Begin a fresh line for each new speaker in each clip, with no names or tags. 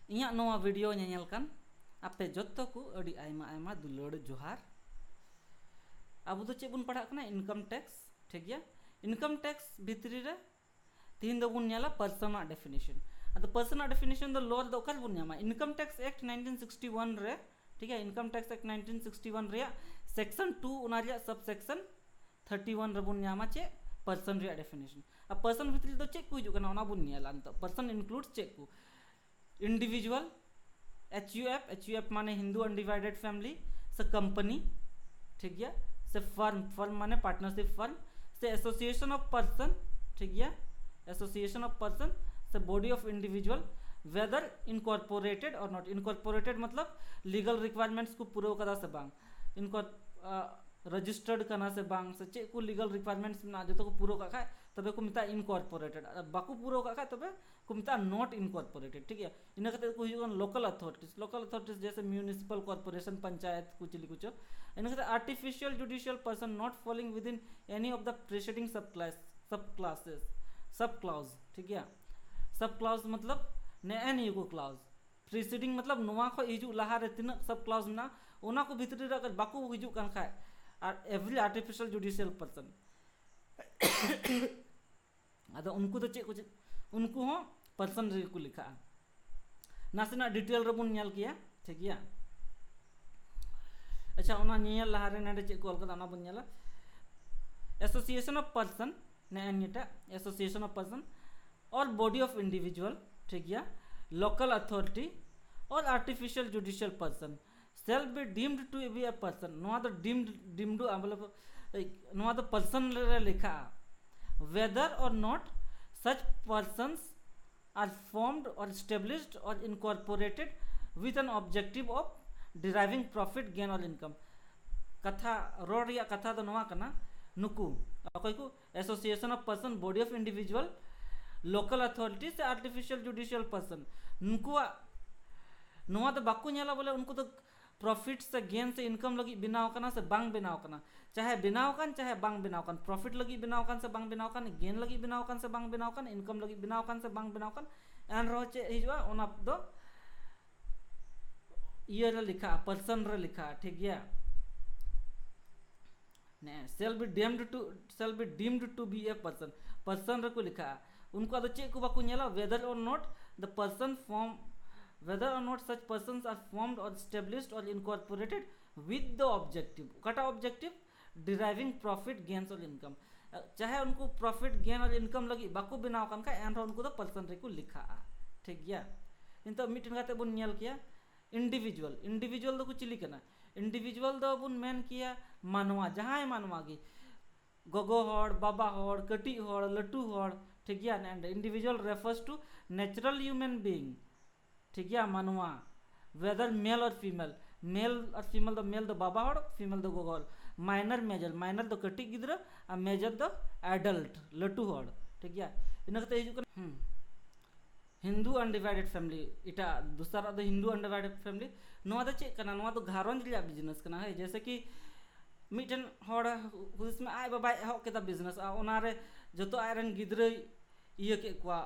इᱧाग नोवा video ñeñel kan आपे जत्तो को अड़ी आयमा आयमा दुलड़ जोहार। अब तो चेक बन पढ़ा कना इनकम टैक्स ठीक गया। इनकम टैक्स भितरी रे तीन दो बुन ñala पर्सनल डेफिनेशन। अब पर्सनल डेफिनेशन दो लोअर दो कल बुन ñama इनकम टैक्स एक्ट 1961 रे ठीक है। इनकम टैक्स एक्ट 1961 रे सेक्शन 2 उना रे सब सेक्शन 31 रे बुन ñama चे पर्सन रे डेफिनेशन। अब पर्सन भितरी दो चेक को हिजु कना ओना बुन ñala अंत पर्सन इंक्लूड्स चेक को इंडिविजुअल एच माने हिंदू अनडिवाइडेड फैमिली से कंपनी ठीक है। से फर्म माने पार्टनरशिप फर्म से एसोसिएशन ऑफ पर्सन ठीक है। एसोसिएशन ऑफ पर्सन से body of individual weather incorporated और नॉट इनकॉर्पोरेटेड मतलब लीगल रिक्वायरमेंट्स को पूरा कदा से बांग इनको रजिस्टर्ड करना से बांग से चेक को लीगल रिक्वायरमेंट्स ना जो को पूरा का खाए तबे को मिता इनकॉर्पोरेटेड बाकू पूरा का खाए तबे को मिता नॉट इनकॉर्पोरेटेड ठीक है। इन कहते को हिजन लोकल अथॉरिटीज जैसे म्यूनिसिपल कॉर्पोरेशन पंचायत कुछ कुछ इन कहते artificial judicial person not falling with in any of the preceding सब क्लाउज ठीक है। सब क्लाउज मतलब ने एनी को क्लाउज प्रीसीडिंग मतलब नोवा खो हिजु लहा रे तीन सब क्लाउज ना ओना को भीतरी रे अगर बाकू हिजु कान खाए और एवरी आर्टिफिशियल जुडिशियल पर्सन अद उनको तो चेक उनको हो पर्सन रे को लिखा नासेना डिटेल रे बुन ñal किया ठीक है। अच्छा ओना ñal लहा रे नेडे चेक कॉल का बुन ñala एसोसिएशन ऑफ पर्सन ने एनीटा एसोसिएशन ऑफ पर्सन और बॉडी ऑफ इंडिविजुअल ठीक है। लोकल अथॉरिटी और artificial judicial person shall be deemed to be a person नो तो deemed मतलब नो तो पर्सन रे लिखा whether or not such persons are formed or established or incorporated with an objective of deriving profit gain or income। कथा road या कथा तो नवा कना नुकु अकोय को association of person body of individual local authority से आर्टिफिशियल जुडिशियल पर्सन नुकु नवा तो बाकू ñala बोले उनको तो प्रॉफिट से गेन से इनकम लगी बिनाव कना से बांग बिनाव कना चाहे बिनाव कन चाहे बांग बिनाव कन प्रॉफिट लगी बिनाव कन से बांग बिनाव कन गेन लगी बिनाव कन से बांग बिनाव कन इनकम लगी बिनाव कन से बांग बिनाव कन एन रो चे हिजवा ओना दो ये रे लिखा पर्सन रे लिखा ठीक है। ने shall be deemed to be a person रे को लिखा उनको तो चे को Baku ñala whether or not the person form whether or not such persons are formed or established or incorporated with the objective कटा ऑब्जेक्टिव deriving profit gains और income चाहे उनको प्रॉफिट गेन और इनकम लगी बाकू बिनाव कन का N उनको तो पर्सन रे को लिखा ठीक गया। इन तो मीटिंग गाते बुन ñal किया इंडिविजुअल तो कुछ लिखना इंडिविजुअल दो बुन मेन किया मानवा जहां मानवा की गोगो हड़ बाबा हड़ कटी हड़ लटू हड़ ठीक गया। And individual refers to natural human being ठीक है। मानवा वेदर मेल और फीमेल मेल दो बाबा हड़ फीमेल दो गोगो माइनर दो कटी गिद्रा और मेजर दो एडल्ट लटू हड़ ठीक है। इन हिंदू अनडिवाइडेड फैमिली इटा दूसरा दो हिंदू अनडिवाइडेड फैमिली नोआ दो चेक कना नोआ दो घारोंज रिया बिजनेस कना है जैसे कि मिटन हड़ उसमें आय बाबा एहो केदा बिजनेस ओना रे जतो आयरन गिद्रा इया के kwa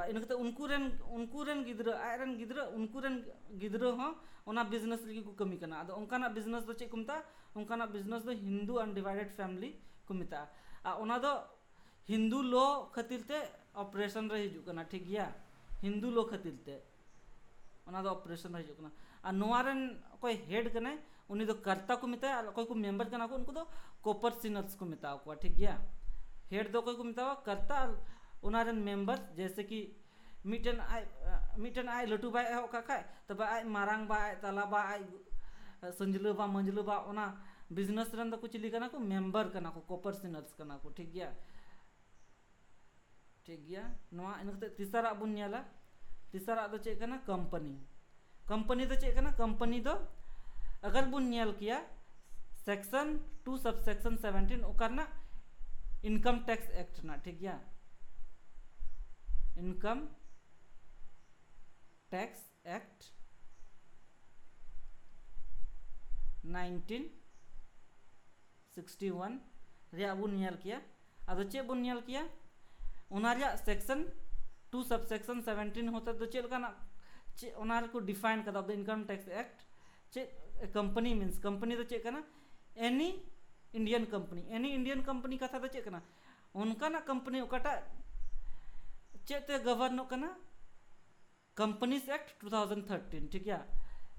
इन कहते उनकुरेन गिद्रा आयरन गिद्रा उनकुरेन गिद्रा हो ओना बिजनेस लगी को कमी कना अदो उनकाना बिजनेस दो चे को मिता उनकाना बिजनेस दो हिंदू अनडिवाइडेड फैमिली को मिता ओना दो हिंदू लो खातिर ते ऑपरेशन रे हिजु कना ठीक गया। हिंदू लो खातिर ते ओना दो ऑपरेशन रे हिजु कना आ नोआरन कोई हेड कने उनी दो कर्ता को मिता और कोई को मेंबर कना को उनको दो कॉपर सिनर्स को मिता को ठीक गया। हेड दो कोई को मिता कर्ता उनारन मेंबर जैसे कि मिटन आय लटू बाय हो का खाय तब आय मारांग बा आय तला बा आय संजलो बा मंजलो बा ओना बिजनेस रन द कुछ लिखना को मेंबर कना को कॉपर सिनर्स कना को ठीक गया नोआ इन कहते तीसरा बुन ñala तीसरा दो चे कना कंपनी दो चे कना कंपनी दो अगर बुन ñal किया सेक्शन 2 सबसेक्शन 17 ओकरना इनकम टैक्स एक्ट ना ठीक गया। इनकम टैक्स एक्ट 1961 रे बुन ñal किया अदो चे बुन ñal किया उना रे सेक्शन 2 सबसेक्शन 17 होता तो चेल का चे ओना को डिफाइन कदा द इनकम टैक्स एक्ट चे कंपनी मीन्स कंपनी तो चे कना एनी इंडियन कंपनी कथा तो चे कना उनका कंपनी ओकाटा चे ते गवर्न कना कंपनीज एक्ट 2013 ठीक है।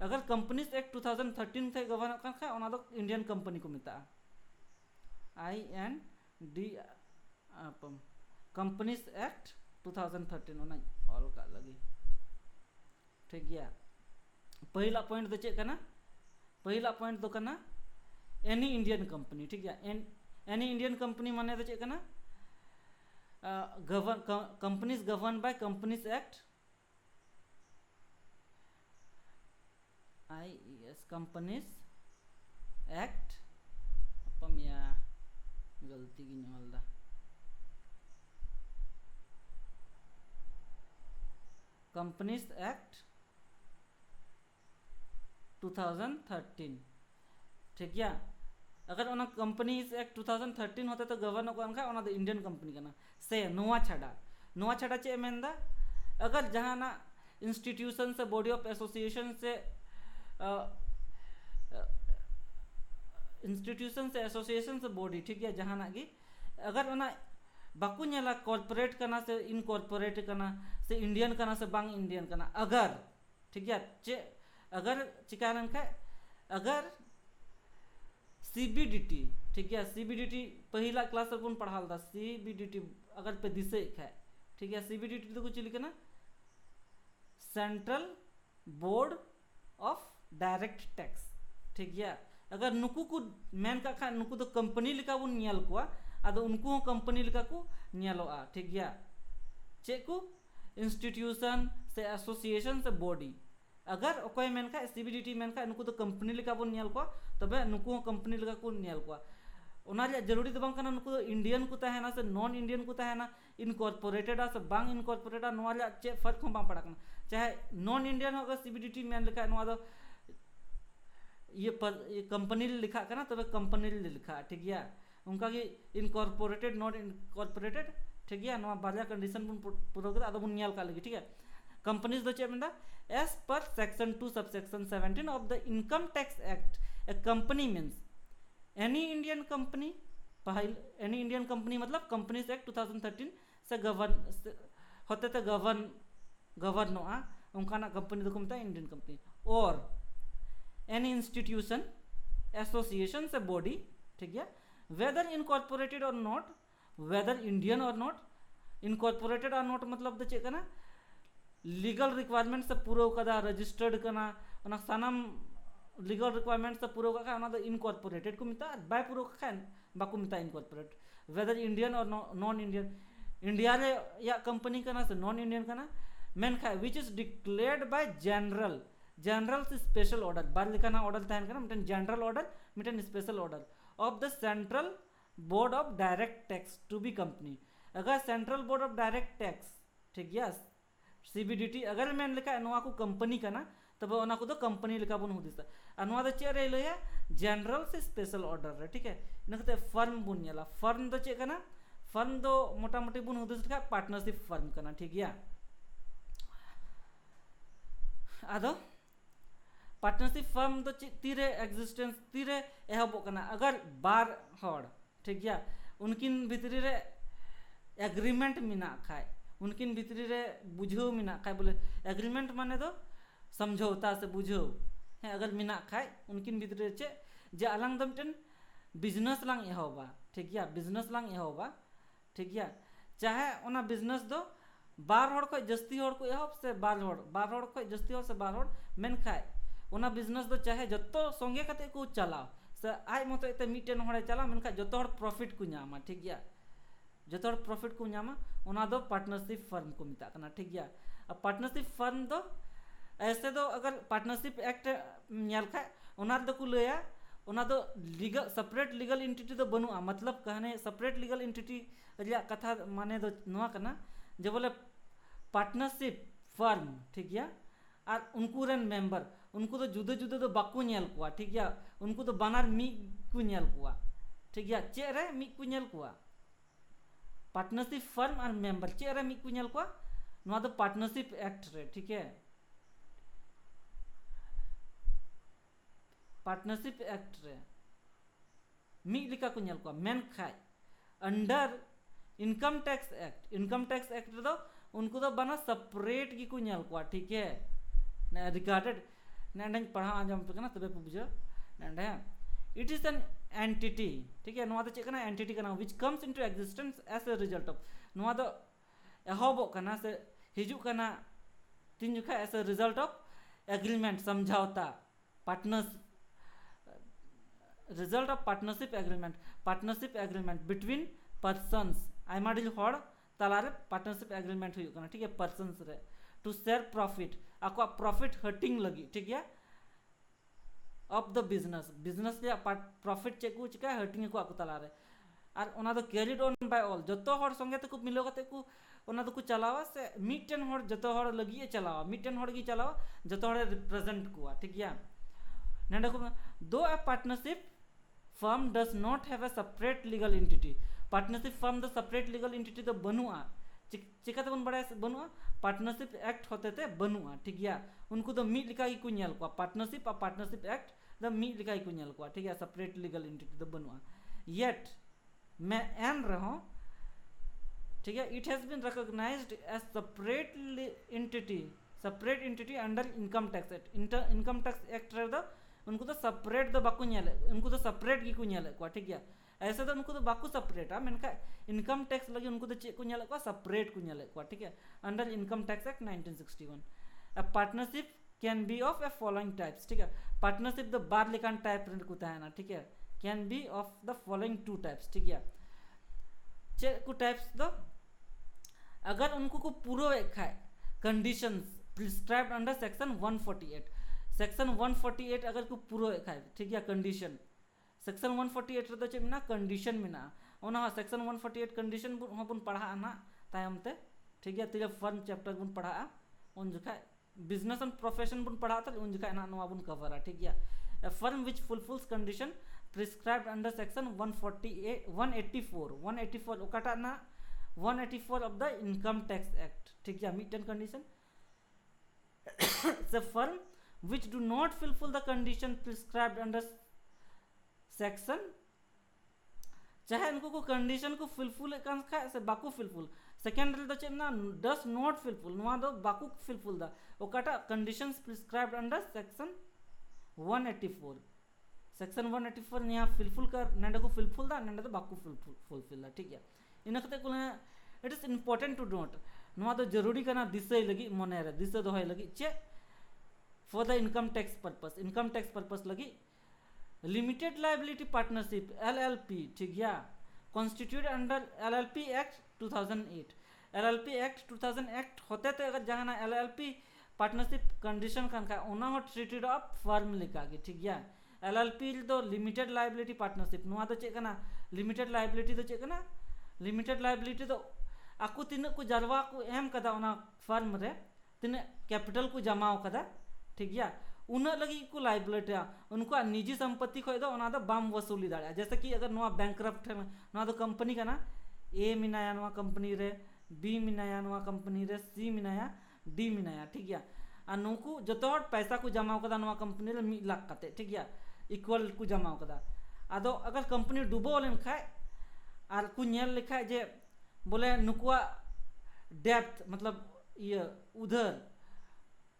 अगर कंपनीज एक्ट 2013 थे गवर्न कर खा ओना दो इंडियन कंपनी को मिता IND कंपनीज एक्ट 2013 ओना ऑल का लगी ठीक है। पहला पॉइंट तो चेक करना पहला पॉइंट तो करना एनी इंडियन कंपनी ठीक है। एनी इंडियन कंपनी माने तो चेक करना companies govern by companies act IES companies act अपन या गलती की नॉल दा कंपनीज एक्ट 2013 ठीक है। अगर ओना कंपनीज एक्ट 2013 होते तो गवर्न को अनखा ओना तो इंडियन कंपनी करना से नोआ छाड़ा चे मेंदा अगर जहाना इंस्टीट्यूशन से बॉडी ऑफ एसोसिएशन से एसोसिएशन से बॉडी ठीक है जहाना की अगर ओना बाकू नेला कॉर्पोरेट करना से इनकॉर्पोरेट करना से इंडियन करना से बांग इंडियन करना अगर ठीक है चे अगर चिका अगर CBDT ठीक है CBDT पहला क्लास अपन पढ़ाल था CBDT अगर पे दिसे है ठीक है। CBDT तो कुछ लिखना central board of direct tax ठीक है। अगर नुकू को मेन का खा नुकू तो कंपनी लिखा वो नियल को आदो उनको कंपनी लिखा को नियलोआ ठीक है। चे को इंस्टीट्यूशन से एसोसिएशन से बॉडी अगर ओकोय मेनखा CBDT मेनखा नुकू तो कंपनी लिखा बन नियल को तबे नुकू कंपनी लिखा को नियल को ओना जरूरी तो बांग नुकू तो इंडियन को तहना से नॉन इंडियन को तहना इनकॉर्पोरेटेड से बांग इनकॉर्पोरेटेड नोआ चे फर्क हम पड़ा चाहे नॉन इंडियन अगर CBDT मेन लिखा नोआ दो ये कंपनी लिखा करना तबे कंपनी लिखा ठीक है। उनका की इनकॉर्पोरेटेड नॉट इनकॉर्पोरेटेड ठीक है नोआ बारया कंडीशन बुन पूरा कर आदो बुन नियल का लगी ठीक है। कंपनीज दो चे मेंदा as per section 2 subsection 17 of the income tax act a company means any Indian company any Indian company मतलब कंपनीज एक्ट 2013 से गवर्न होते तो गवर्न उनका कंपनी को मिलता है इंडियन कंपनी और एनी इंस्टीट्यूशन एसोसिएशन से बॉडी ठीक है वेदर इनकॉर्पोरेटेड और नॉट वेदर इंडियन और नॉट इनकॉर्पोरेटेड और नॉट मतलब तो चेक करना लीगल रिक्वायरमेंट से पूरा कदा रजिस्टर्ड करना ओना सानाम लीगल रिक्वायरमेंट से पूरा का ओना तो इनकॉर्पोरेटेड को मिता बाय पूरा का बाकू मिता इनकॉर्पोरेट वेदर इंडियन और नॉन इंडियन इंडिया रे या कंपनी करना से नॉन इंडियन करना मेन खा which is declared by general से स्पेशल ऑर्डर बार लिखाना ऑर्डर तहन करना मिटन जनरल ऑर्डर मिटन special order of the central board of direct tax to be company अगर central board of direct tax ठीक है CBDT अगर मेन लिखा नोआ को कंपनी करना तब ओना को तो कंपनी लिखा बन हुदिसा अनवा द चे रे लया जनरल से स्पेशल ऑर्डर रे ठीक है इनकते फर्म बुन नेला फर्म दो चे करना फर्म दो मोटा मोटी बुन हुदिस का पार्टनरशिप फर्म करना ठीक है। आदो पार्टनरशिप फर्म तो तीरे एग्जिस्टेंस तीरे एहबो करना अगर बार हड़ ठीक है उनकिन भितरी रे एग्रीमेंट मिना खाए उनकिन भितरी रे बुझो मिना खाए बोले एग्रीमेंट माने तो समझौता से बुझो है अगर मिना खाए उनकिन भितरी चे जे अलंग दो मिटन बिजनेस लांग एहबा ठीक है बिजनेस लांग एहबा ठीक है चाहे ओना बिजनेस दो बार हड़ को जस्ती हड़ को एहब से बार हड़ को जस्ती हड़ से बार हड़ मेन खाए ओना बिजनेस दो चाहे जत्तो संगे कते को चलाओ से आज मत एते मिटेन हड़े चला मेनखा जत्तो हड़ प्रॉफिट को नामा ठीक है जत्तो हड़ प्रॉफिट को नामा ओना दो पार्टनरशिप फर्म को मिता करना ठीक है। अब पार्टनरशिप फर्म दो ऐसे दो अगर पार्टनरशिप एक्ट नेल खा ओना दो को लया ओना दो लीगल सेपरेट लीगल एंटिटी तो बनुआ मतलब कहने सेपरेट लीगल एंटिटी रिया कथा माने दो नोआ करना जे बोले पार्टनरशिप फर्म ठीक है और उनको रेन मेंबर उनको तो जुदे जुदे तो बाकू नेल कुआ ठीक है उनको तो बानार मी को नेल कुआ ठीक है चे रे मी को नेल कुआ पार्टनरशिप फर्म और मेंबर चे रे मी को नेल कुआ नोआ तो पार्टनरशिप एक्ट रे ठीक है पार्टनरशिप एक्ट रे मी लिका को नेल को मेन खाय अंडर इनकम टैक्स एक्ट रे दो उनको तो बना सेपरेट की को नेल को ठीक है ना रिगार्डेड ना पढ़ा आंजम पे ना तबे बुझो ना इट इज एन एंटिटी ठीक है नोआ तो चेक ना एंटिटी करना which comes into existence as a result of नोआ तो एहबो करना से हिजू करना तीन जुखा as a result of agreement समझौता partners result of partnership agreement between persons आइमा डिल हॉड़ तालारे पार्टनरशिप एग्रीमेंट हुई करना ठीक है पर्सन्स रे टू शेयर प्रॉफिट आपको प्रॉफिट हर्टिंग लगी ठीक है ऑफ द बिजनेस ले प्रॉफिट चेक को चिका हर्टिंग को आको तालारे और ओना तो कैरिड ऑन बाय ऑल जतो हॉड़ संगे तो मिलो कते को ओना तो को चलावा से मिटन हॉड़ जतो हॉड़ लगी चलावा मिटन हॉड़ की चलावा जतो हॉड़ रिप्रेजेंट को ठीक है नेडा को दो a partnership firm does not have a separate legal entity partnership firm the separate legal entity तो बनुआ चिका तो बड़ा बनुआ पार्टनरशिप एक्ट होते थे बनुआ ठीक है उनको तो मी लिखा ही कुछ को पार्टनरशिप एक्ट द मी लिखा ही कुछ को ठीक है सेपरेट लीगल एंटिटी तो बनुआ येट मैं एन रहा ठीक है it has been recognised as separate entity under income tax act रहे द उनको तो सेपरेट दो बाकू नेले उनको तो सेपरेट की को नेले को ठीक है ऐसे तो उनको तो बाकू सेपरेट मेनका इनकम टैक्स लगे उनको तो चेक को नेले को सेपरेट को नेले को ठीक है under income tax act 1961 a partnership can be of A following types ठीक है पार्टनरशिप द बार लिखान टाइप को है ना ठीक है can be of the following 2 types ठीक है चेक को टाइप्स दो अगर उनको को पूरा एक है conditions prescribed under section 148 section 148 अगर को पूरा एक है ठीक है कंडीशन सेक्शन 148 रे तो चे मिना कंडीशन मिना ओना सेक्शन 148 कंडीशन बन पढ़ा ना तायम ते ठीक है तिले फर्म चैप्टर बन पढ़ा उन जखा बिजनेस एंड प्रोफेशन बन पढ़ा त उन जखा ना नवा बन कवर ठीक है a firm which fulfills condition prescribed under section 184 ओकाटा ना 184 of the income tax act ठीक है Meitan condition the firm which do not fulfill the condition prescribed under section चाहे उनको को कंडीशन को फुलफिल का से बाकू फुलफिल सेकंड रे तो चेना डस नॉट फुलफिल नोआ दो बाकू फुलफिल दा ओकाटा conditions prescribed under section 184 section 184 निया फुलफिल कर नंडे को फुलफिल दा नंडे तो बाकू फुलफिल दा ठीक है इनकते को it is important to note नोआ तो जरूरी करना दिसय लगी मने रे दिसय दोहय लगी चे for the income tax purpose लगी लिमिटेड लायबिलिटी पार्टनरशिप LLP ठीक है कॉन्स्टिट्यूट अंडर LLP एक्ट 2008 होते थे अगर जहाँ ना LLP पार्टनरशिप कंडीशन का ओना हो ट्रीटेड ऑफ फर्म लिखा गया ठीक है LLP तो लिमिटेड लायबिलिटी पार्टनरशिप नुआ तो चेक ना लिमिटेड लायबिलिटी तो चेक ना लिमिटेड लायबिलिटी तो आपको तीन को जरवा को एम कदा ओना फर्म रे तीन कैपिटल को जमाओ कदा ठीक है उन लगी को लाइबिलिटी उनको निजी संपत्ति खो दो ओना दो बाम वसूली दाड़ा जैसे कि अगर नोआ बैंकरप्ट है नोआ तो कंपनी का ना ए मिनाया नोआ कंपनी रे बी मिनाया नोआ कंपनी रे सी मिनाया डी मिनाया ठीक है आ नुकु जतो पैसा को जमा कदा नोआ कंपनी रे 1 लाख कते ठीक है इक्वल को जमा कदा आदो अगर कंपनी डूबो लेन खाय आर को नेल लिखाय जे बोले नुकुआ डेप्थ मतलब ये उधर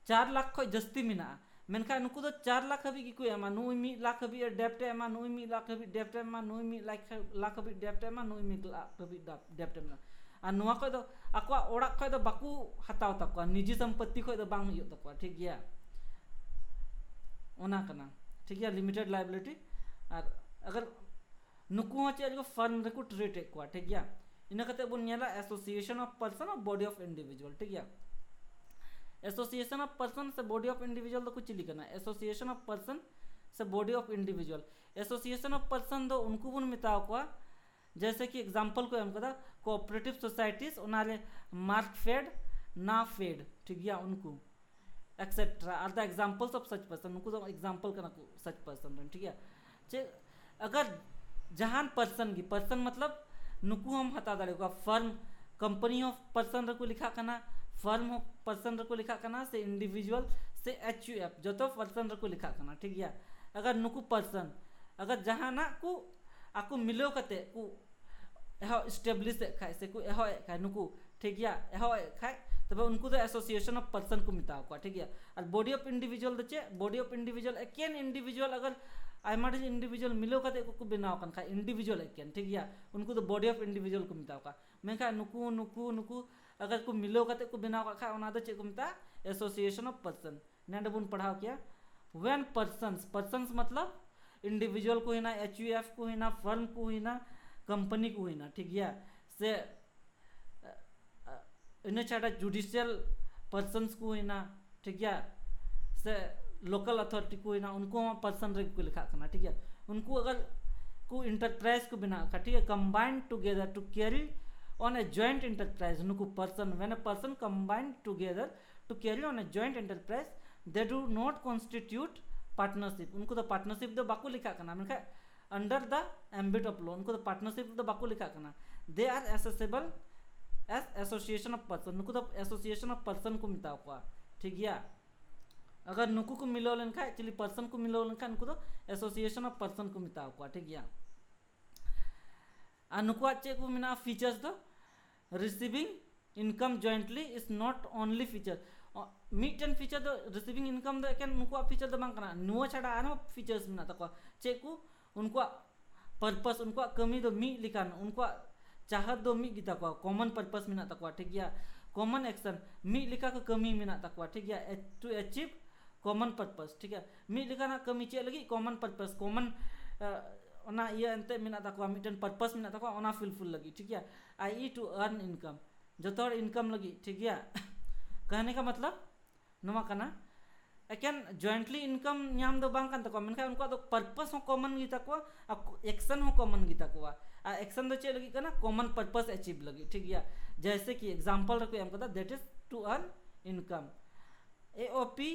4 लाख खो जस्ती मिना मेनखा नुकु तो 4 लाख हबी की को एमा 1 लाख हबी डेप्ट एमा 1 लाख हबी डेप्ट एमा 1 लाख हबी डेप्ट एमा 1 लाख हबी डेप्ट एमा आ नुआ को तो आको ओड़ा खो तो बाकू हताव तक निजी संपत्ति खो तो बांग हुई तक ठीक है ओना कना ठीक है लिमिटेड लायबिलिटी और अगर नुकु चे को फर्म रे को ट्रीट को ठीक है इना कते बन नेला एसोसिएशन ऑफ पर्सन और बॉडी ऑफ इंडिविजुअल ठीक है एसोसिएशन ऑफ पर्सन से बॉडी ऑफ इंडिविजुअल तो कुछ लिखना एसोसिएशन ऑफ पर्सन से body of individual association of person दो उनको बुन मिताव को जैसे कि एग्जांपल को हम कदा कोऑपरेटिव सोसाइटीज उनारे मार्क फेड ना फेड ठीक है उनको etcetera are the examples of such person उनको तो एग्जांपल करना सच पर्सन ठीक है चे अगर जहान पर्सन की पर्सन मतलब नुकु हम हता दाड़ेगा फर्म कंपनी ऑफ पर्सन को लिखा करना फर्म ऑफ पर्सन को लिखा करना से इंडिविजुअल से HUF जो तो पर्सन को लिखा करना ठीक है अगर नुकु पर्सन अगर जहाना को आकु मिलो कते को एहो स्टेब्लिश खाय से को एहो खाय नुकु ठीक गया एहो खाय तबे उनको तो एसोसिएशन ऑफ पर्सन को मिताव को ठीक गया और body of individual they body of individual एकेन इंडिविजुअल अगर आयमा इंडिविजुअल मिलो कते को बनाव कन खाय इंडिविजुअल एकेन ठीक गया उनको तो बॉडी ऑफ इंडिविजुअल को मिताव का मेखा नुकु नुकु नुकु अगर को मिलो कते को बनाव का ओना दो चे को मिता एसोसिएशन ऑफ पर्सन नेड बुन पढ़ाव किया व्हेन पर्सन्स मतलब इंडिविजुअल को हिना एचयूएफ को हिना फर्म को हिना कंपनी को हिना ठीक गया से इन छाड़ा जुडिशियल पर्सन्स को हिना ठीक गया से लोकल अथॉरिटी को हिना उनको पर्सन रे को लिखा करना ठीक है उनको अगर को इंटरप्राइज को बिना का ठीक है combined together to carry on a joint enterprise उनको person when a person combined together to carry on a joint enterprise they do not constitute partnership उनको तो पार्टनरशिप दो बाको लिखा करना मैंने under the ambit of law उनको तो पार्टनरशिप दो बाको लिखा करना they are assessable as association of person उनको तो एसोसिएशन ऑफ पर्सन को मिता हुआ ठीक है अगर नुकु को मिलो लेनखा एक्चुअली पर्सन को मिलो लेनखा उनको तो एसोसिएशन ऑफ पर्सन को मिता हुआ ठीक है आ नुकु चे को मिना फीचर्स दो receiving income jointly is not only feature mitten feature दो रिसीविंग इनकम दो एकेन उनको फीचर दो बांग कना नुआ छाड़ा आनो फीचर्स मिना तको चे को उनको पर्पस उनको कमी दो मी लिखान उनको चाहत दो मी गिता को कॉमन पर्पस मिना तको ठीक गया कॉमन एक्शन मी लिखा को कमी मिना तको ठीक गया टू अचीव कॉमन पर्पस ठीक है मी लिखा ना कमी चे लगी कॉमन पर्पस कॉमन ओना ये अंते मिना तको मिटन पर्पस मिना तको ओना फुलफिल लगी ठीक है आई टू अर्न इनकम जतो इनकम लगी ठीक है कहने का मतलब नवा कना एकेन जॉइंटली इनकम नाम दो बांग कान तको मेनखा उनको तो पर्पस हो कॉमन गिता को एक्शन हो कॉमन गिता को आ एक्शन दो चे लगी कना कॉमन पर्पस अचीव लगी ठीक है जैसे कि एग्जांपल रखो हम कहता that is to earn income AOP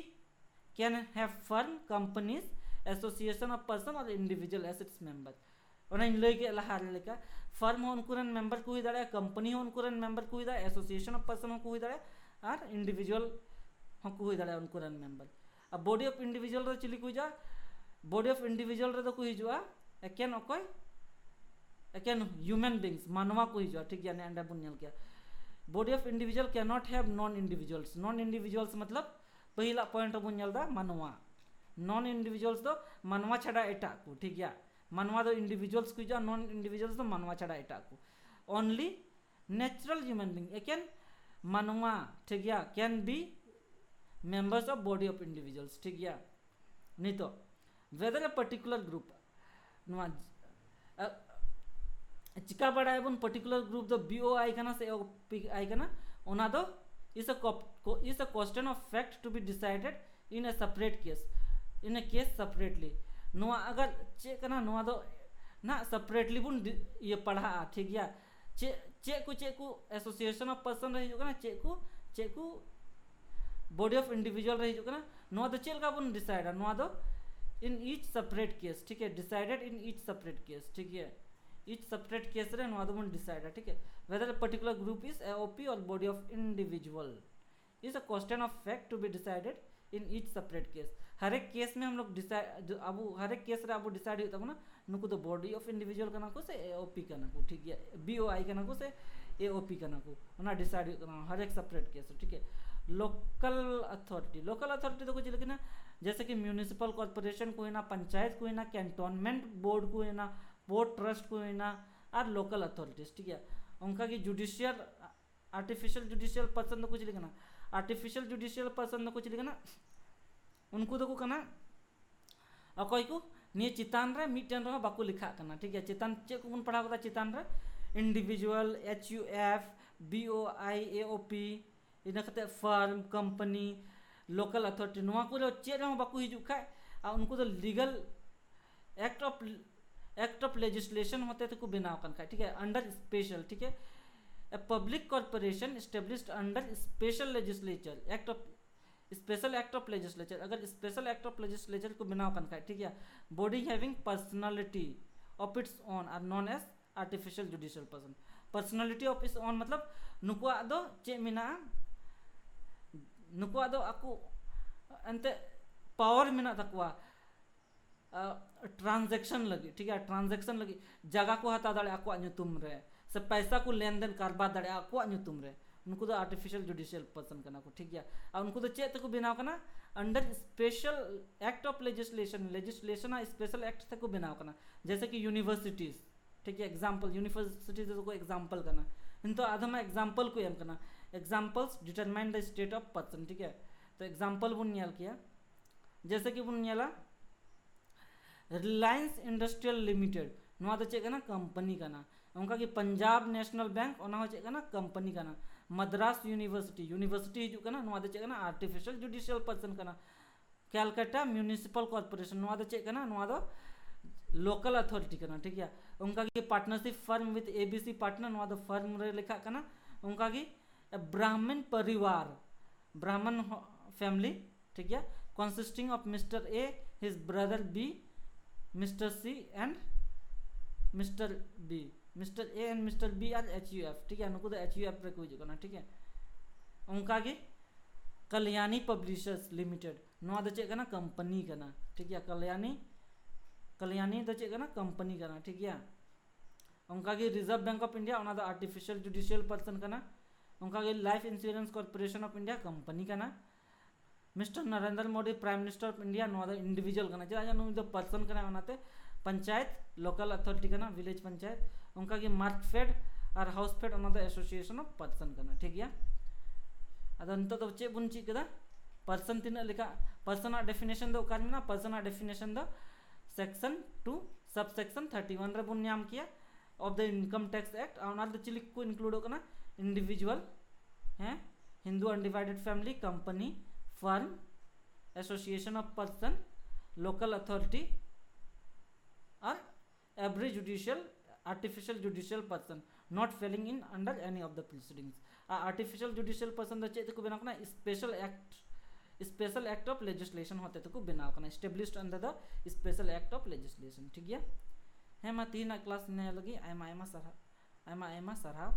can have firm companies association of person और इंडिविजुअल एज इट्स मेंबर ओना इन लई के लहार लेका फर्म हो उनको मेंबर को हुई दाड़े कंपनी हो उनको मेंबर को हुई दाड़े एसोसिएशन ऑफ पर्सन हो को हुई दाड़े और इंडिविजुअल हो को हुई दाड़े उनको मेंबर अब बॉडी ऑफ इंडिविजुअल रे चिली को जा बॉडी ऑफ इंडिविजुअल रे तो को हिजुआ एकेन अकोय एकेन ह्यूमन बीइंग्स मानवा को हिजुआ ठीक है अंडा बुनियल के body of individual can not have non individuals मतलब पहला पॉइंट बुनियल दा मानवा नॉन इंडिविजुअल्स दो मानवा छाड़ा एटा को ठीक है मानवा दो इंडिविजुअल्स को हिजुआ नॉन इंडिविजुअल्स दो मानवा छाड़ा एटा को ओनली नेचुरल ह्यूमन बीइंग एकेन मानवा ठीक है can be members of body of individuals ठीक है नहीं तो whether a particular group नवा चिका बड़ा है बन particular group दो BO आई कना से आई कना ओना दो is a question of fact to be decided in a separate case in a case separately नवा अगर चे कना नवा दो ना separately बुन ये पढ़ा ठीक है चे को एसोसिएशन ऑफ पर्सन रही जो कना चे को बॉडी ऑफ इंडिविजुअल रही जो ना तो चेल का बन डिसाइड नवा दो इन ईच सेपरेट केस ठीक है decided in each separate case ठीक है ईच सेपरेट केस रे नवा दो बन डिसाइड ठीक है whether a particular group is AOP और body of individual is a question of fact to be decided in each separate case हर एक केस में हम लोग डिसाइड अब हर एक केस रे अब डिसाइड होता ना नुको तो बॉडी ऑफ इंडिविजुअल कना को से एओपी कना को ठीक है बीओआई कना को से एओपी कना को ना डिसाइड होता हर एक सेपरेट केस ठीक है लोकल अथॉरिटी तो कुछ लेकिन जैसे कि म्यूनिसिपल कॉर्पोरेशन को है ना पंचायत को है ना कैंटोनमेंट बोर्ड को है ना पोर्ट ट्रस्ट को है ना और लोकल अथॉरिटीज ठीक है उनका की जुडिशियल आर्टिफिशियल जुडिशियल पर्सन तो कुछ लिखना आर्टिफिशियल जुडिशियल पर्सन तो कुछ लिखना उनको तो को कना अकोय को निये चितान रे मिटन रे बाको लिखा करना ठीक है चितान चे को बन पढ़ा कदा चितान रे इंडिविजुअल एचयूएफ बीओआई एओपी इन फर्म कंपनी लोकल अथॉरिटी नुआ को चेद बाको हिजू खा उनको तो लीगल एक्ट ऑफ लेजिस्लेशन होते तो बनाव कन ठीक है अंडर स्पेशल ठीक है a public corporation established under special legislature special act of legislature अगर स्पेशल एक्ट ऑफ लेजिस्लेचर को बनाव कन ठीक है body having personality of its own are known as artificial judicial personality of its own मतलब नुकुआ दो चे मिना नुकुआ दो आकु अंते पावर मिना तकवा ट्रांजेक्शन लगी, ठीक है, ट्रांजेक्शन लगी जगह को हता दाड़े आको ᱧᱩᱛᱩᱢ रे से पैसा को लेन देन कारबार दाड़े आको ᱧᱩᱛᱩᱢ रे उनको तो आर्टिफिशियल जुडिशियल पर्सन करना को, ठीक है। और उनको तो चेत को बनाव करना under special act of legislation, legislation special act तक को बनाव करना, जैसे कि यूनिवर्सिटीज, ठीक है, एग्जाम्पल यूनिवर्सिटीज को एग्जाम्पल करना इन तो आधा में एग्जाम्पल को एम करना, examples determine the state of person, ठीक है। तो एग्जाम्पल बुन नेल किया जैसे कि बुन नेला रिलायंस इंडस्ट्रियल लिमिटेड नवा तो चेक करना कंपनी करना, उनका कि पंजाब नेशनल बैंक ओना हो चेक करना कंपनी करना, मद्रास यूनिवर्सिटी यूनिवर्सिटी हिजू करना नवा तो चेक करना आर्टिफिशियल जुडिशियल पर्सन करना, कैलकाटा म्यूनिसिपल कॉर्पोरेशन नवा तो चेक करना नवा तो लोकल अथॉरिटी करना, ठीक है। उनका की partnership firm with ABC partner नवा तो फर्म रे लिखा करना, उनका की ब्राह्मण परिवार ब्राह्मण फैमिली, ठीक है, consisting of Mr. A, his brother B, Mr. C and Mr. B, Mr. A and Mr. B are HUF, ठीक है, उनको तो HUF रे कोई जगह ना, ठीक है। उनका की कल्याणी पब्लिशर्स लिमिटेड नवा तो चेक करना कंपनी करना, ठीक है, कल्याणी तो चेक करना कंपनी करना, ठीक है। उनका की रिजर्व बैंक ऑफ इंडिया उना तो आर्टिफिशियल जुडिशियल पर्सन करना, उनका की life insurance corporation of India company करना, mister Narendra Modi prime minister of India नवा इंडिविजुअल करना, चला जो पर्सन करना बनाते पंचायत लोकल अथॉरिटी करना विलेज पंचायत, उनका की मार्कफेड और हाउसफेड उना एसोसिएशन ऑफ पर्सन करना, ठीक है। अद तो चे बुन ची कदा पर्सन तीन लेखा पर्सन डेफिनेशन दो कार में पर्सन डेफिनेशन दो सेक्शन 2 सब सेक्शन 31 रे बुन नाम किया of the income tax act और चिली को इंक्लूड करना इंडिविजुअल है, Hindu undivided family, company, firm, association of person, local authority और every judicial artificial judicial person not falling in under any of the proceedings. Artificial judicial person the चेत को बनाव करना स्पेशल एक्ट ऑफ लेजिस्लेशन होते तो को बनाव करना established under the special act of legislation, ठीक है। मा तीन क्लास ने लगी आयमा आयमा सरहा